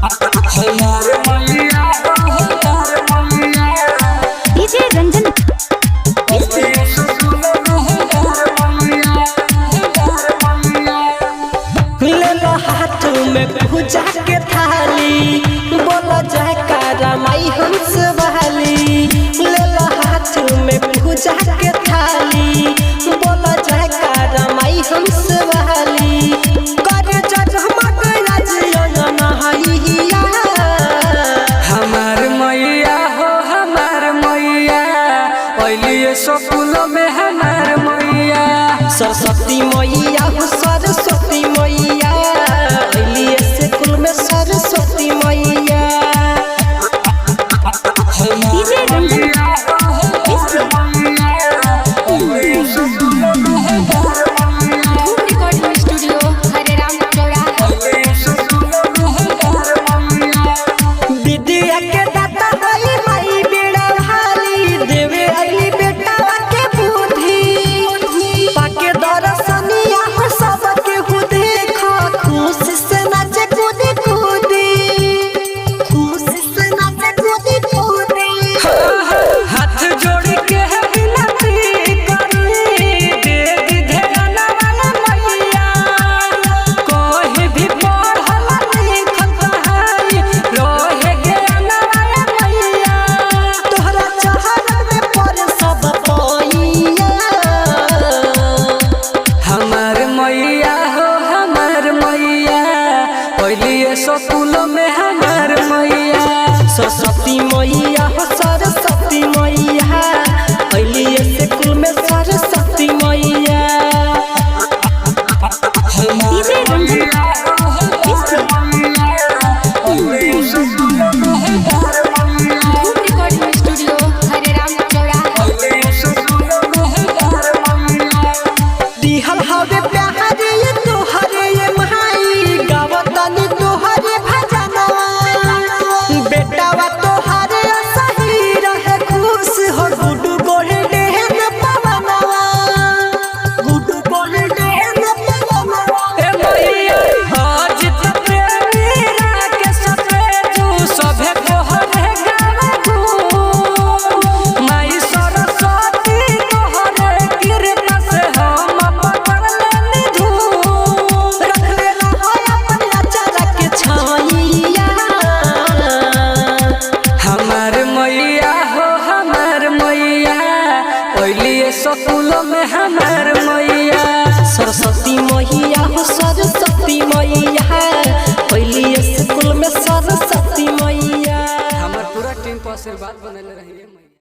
हमार मैया हमार मैया डीजे रंजन लेला हाथ में पूजा के थाली बोला जाए कारा माई हंस वाली। लेला हाथ में पूजा के थाली बोला जाए कारा माई हंस वाली। कर जगमग राजिया नहाइया हमार मैया हो हमार मैया पहले स्कूल में हमार मैया सरस्वती मैया हो सरस्वती मैया अलिए स्कूल में सरस्वती मैया। डीजे रंजन रिकॉर्डिंग स्टूडियो हरे राम चौराहा। विद्या के दाता हई माई बेड़ा हाली देवे अली बेटा के बुद्धि पाके दर्शनिया हो सबके हु देखा खुशी से नाचे कूदी कूदी खुशी से नाचे कूदी कूदी। हाथ जोड़ के विनती करी दे ध्यान वाला मैया कोई भी पढ़ल लिखल कहाई रोहे ज्ञान वाला मैया तोहरा चहर में पर सब पैया हमार मैया हो हमार मैया पहले स्कूल में हमार मैया सरस्वती मैया हो सरस्वती मैया अलिए स्कूल में सरस्वती मैया। डीजे रंजन रिकॉर्डिंग स्टूडियो हरे राम चौराहा। दिहल हवे प्यारे ये तोहरे ये माई गावतानी तोहरे भजनवा बेटावा तोहरे सही रहे खुश हो गुडू गोहे देहन पवनवा गुडू गोहे देहन पवनवा। ए मैया आज तक मेरा के सपेजू सभे तोहरे गावे गू माई सरस्वती तोहरे कृपा से हम पकड़ लेनी धूम रख ले रहा अपन अचारा के छाइया हमार मैया हो हमार मैया पहले स्कूल में हमार मैया सरस्वती मैया हो सरस्वती मैया पहले स्कूल में सरस्वती मैया। हमार पूरा टीम पर आशीर्वाद बनल रहिए।